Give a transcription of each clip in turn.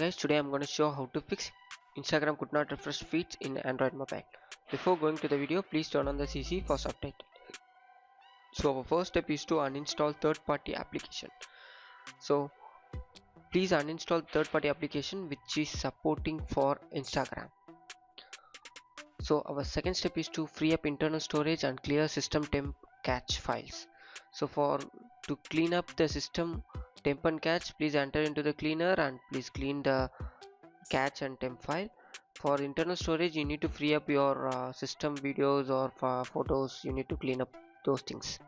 guys, today I'm going to show how to fix Instagram could not refresh feeds in Android mobile. Before going to the video, please turn on the CC for subtitle. So our first step is to uninstall third-party application. So please uninstall third-party application which is supporting for Instagram. So our second step is to free up internal storage and clear system temp cache files. So to clean up the system temp and cache, please enter into the cleaner and please clean the cache and temp file. For internal storage, you need to free up your system videos or photos. You need to clean up those things.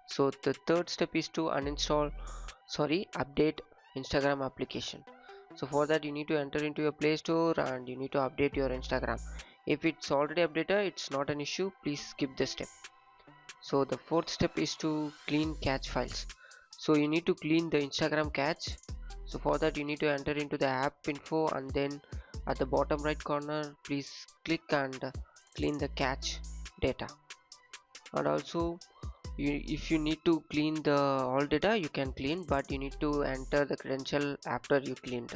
So the third step is to update Instagram application. So for that you need to enter into your Play Store and you need to update your Instagram. If it's already updated, it's not an issue, please skip this step. So the fourth step is to clean cache files. So you need to clean the Instagram cache. So for that you need to enter into the app info and then at the bottom right corner please click and clean the cache data. And also if you need to clean the all data, you can clean, but you need to enter the credential after you cleaned.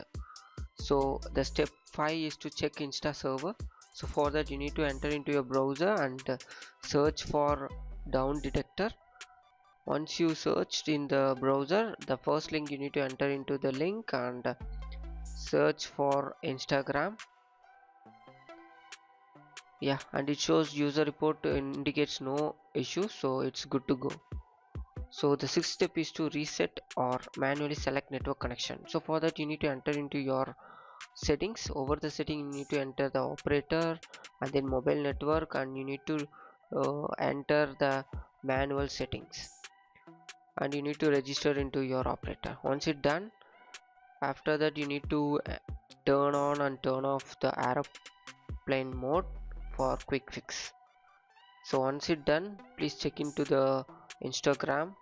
So the step 5 is to check Insta server. So for that you need to enter into your browser and search for down detector. Once you searched in the browser, the first link you need to enter into the link and search for Instagram. Yeah, and it shows user report indicates no issue, so it's good to go. So the sixth step is to reset or manually select network connection. So for that you need to enter into your settings. Over the setting you need to enter the operator and then mobile network, and you need to enter the manual settings and you need to register into your operator. Once it's done, after that you need to turn on and turn off the airplane mode for quick fix. So once it's done, please check into the Instagram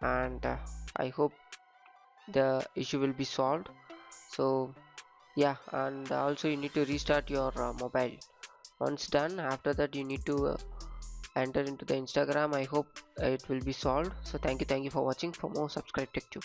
and I hope the issue will be solved. So yeah, and also you need to restart your mobile. Once done, after that you need to enter into the Instagram. I hope it will be solved. So thank you for watching. For more, subscribe TechTube.